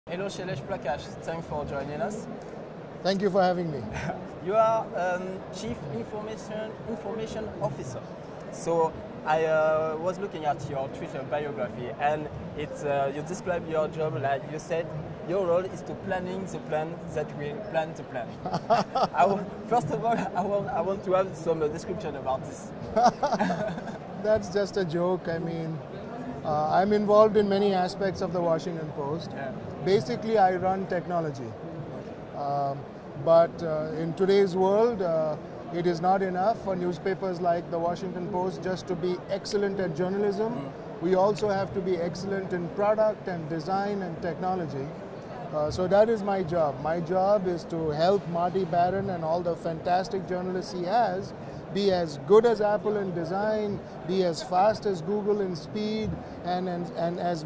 Hello, Shailesh Prakash. Thanks for joining us. Thank you for having me. You are Chief Information Officer. So I was looking at your Twitter biography, and you describe your job like you said your role is to planning the plan that will plan the plan. First of all, I want to have some description about this. That's just a joke. I mean, I'm involved in many aspects of the Washington Post. Yeah. Basically, I run technology. But in today's world, it is not enough for newspapers like the Washington Post just to be excellent at journalism. We also have to be excellent in product and design and technology. So that is my job. My job is to help Marty Baron and all the fantastic journalists he has be as good as Apple in design, be as fast as Google in speed, and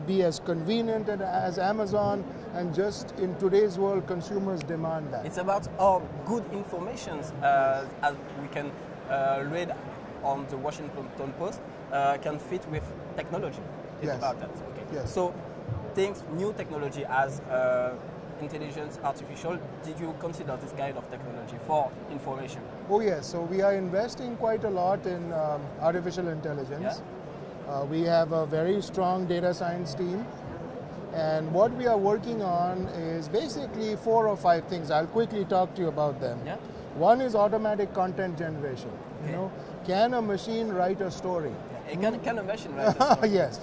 be as convenient as Amazon. And just in today's world, consumers demand that. It's about how good information, as we can read on the Washington Post, can fit with technology. It's Yes. about that. Okay. Yes. So, new technology as intelligence, artificial. Did you consider this kind of technology for information? Oh yes, so we are investing quite a lot in artificial intelligence. Yeah. We have a very strong data science team, and what we are working on is basically 4 or 5 things. I'll quickly talk to you about them. Yeah. One is automatic content generation. Okay. You know, can a machine write a story? Yeah. Can a machine write this story? Yes.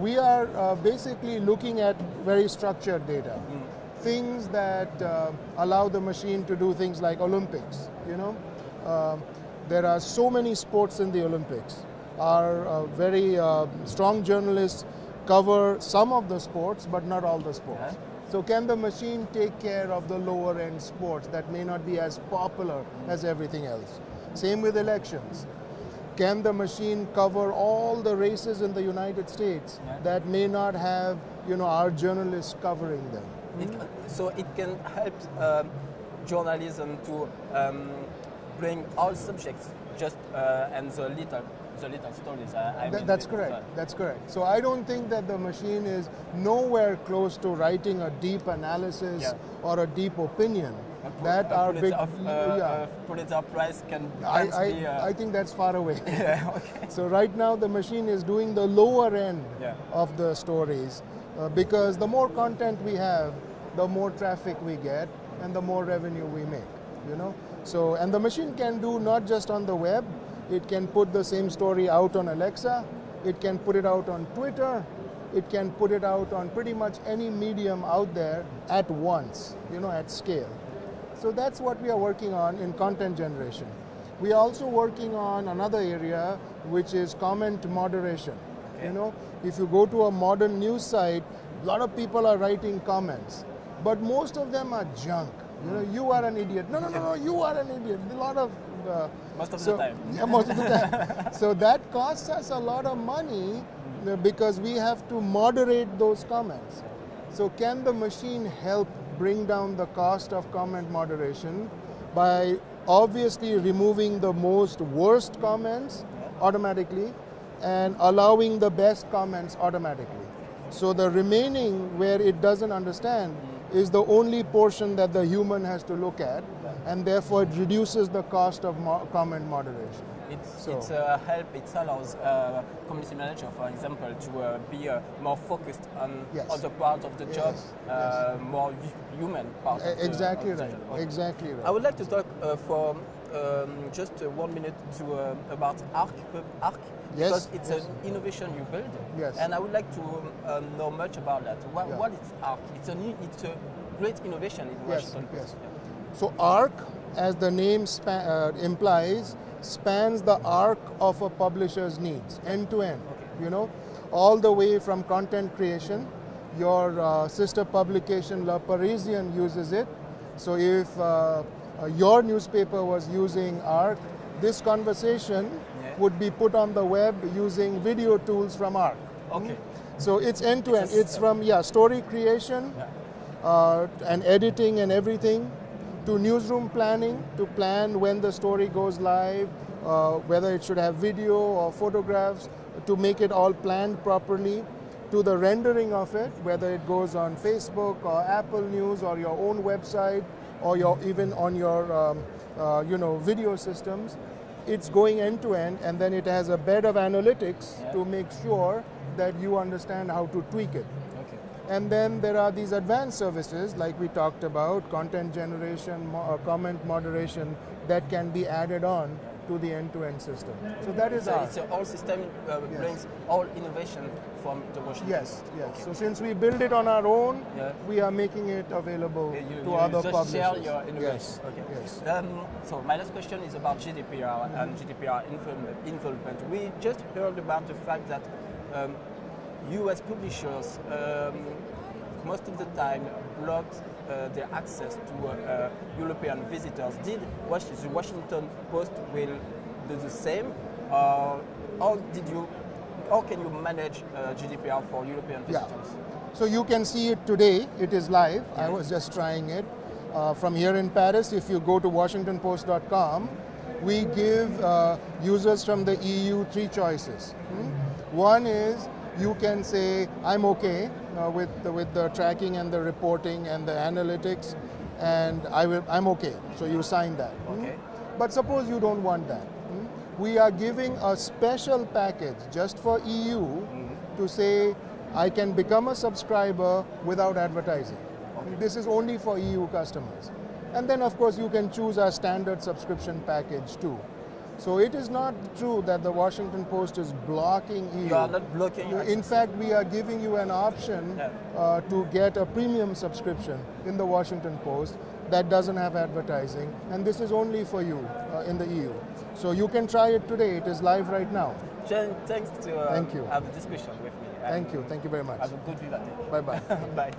We are basically looking at very structured data. Things that allow the machine to do things like Olympics. You know, there are so many sports in the Olympics. Our very strong journalists cover some of the sports, but not all the sports. Yeah. So can the machine take care of the lower end sports that may not be as popular as everything else? Same with elections. Can the machine cover all the races in the United States that may not have, our journalists covering them? So it can help journalism to bring all subjects just and the little stories. That's correct. That's correct. So I don't think that the machine is nowhere close to writing a deep analysis or a deep opinion. That our big Pulitzer Prize can be. I think that's far away. Yeah, okay. So right now the machine is doing the lower end of the stories because the more content we have, the more traffic we get and the more revenue we make. So and the machine can do not just on the web. It can put the same story out on Alexa. It can put it out on Twitter. It can put it out on pretty much any medium out there at once, at scale. So that's what we are working on in content generation. We are also working on another area, which is comment moderation. Okay. If you go to a modern news site, a lot of people are writing comments, but most of them are junk. You are an idiot. No, you are an idiot. A lot of most of the time. Yeah, most of the time. So that costs us a lot of money because we have to moderate those comments. So can the machine help bring down the cost of comment moderation by obviously removing the most worst comments automatically and allowing the best comments automatically? So the remaining where it doesn't understand is the only portion that the human has to look at, and therefore it reduces the cost of comment moderation. It allows community manager, for example, to be more focused on other part of the job, more human part. Exactly of the right. job. Okay. Exactly right. I would like to talk for just 1 minute about Arc. Because it's an innovation you build, and I would like to know much about that. What is Arc? It's a great innovation in Washington Post. So Arc, as the name implies, spans the arc of a publisher's needs, end to end. Okay. All the way from content creation. Your sister publication, Le Parisien, uses it. So if your newspaper was using Arc, this conversation would be put on the web using video tools from Arc. Okay. So it's end to end. It's from story creation and editing and everything, to newsroom planning, to plan when the story goes live, whether it should have video or photographs, to make it all planned properly, to the rendering of it, whether it goes on Facebook or Apple News or your own website or even on your video systems. It's going end to end, and then it has a bed of analytics to make sure that you understand how to tweak it. Okay. And then there are these advanced services like we talked about, content generation, comment moderation, that can be added on to the end-to-end system. So that is it's a whole system brings all innovation from the Washington. Yes. Okay. So since we build it on our own, we are making it available to other just publishers. Share your innovation. Yes. Okay. Yes. So my last question is about GDPR and GDPR involvement. We just heard about the fact that US publishers most of the time blocked their access to European visitors. Did the Washington Post will do the same? How can you manage GDPR for European visitors? So you can see it today. It is live. I was just trying it. From here in Paris, if you go to WashingtonPost.com, we give users from the EU 3 choices. One is you can say, I'm okay with the tracking and the reporting and the analytics, and I'm okay. So you sign that. Okay. But suppose you don't want that. We are giving a special package just for EU to say, I can become a subscriber without advertising. Okay. This is only for EU customers. And then of course you can choose our standard subscription package too. So it is not true that the Washington Post is blocking EU. You are not blocking. In fact, we are giving you an option to get a premium subscription in the Washington Post that doesn't have advertising, and this is only for you in the EU. So you can try it today. It is live right now. Jen, thanks to Thank you. have a discussion with me. Thank you very much. Have a good day. Bye-bye. Bye.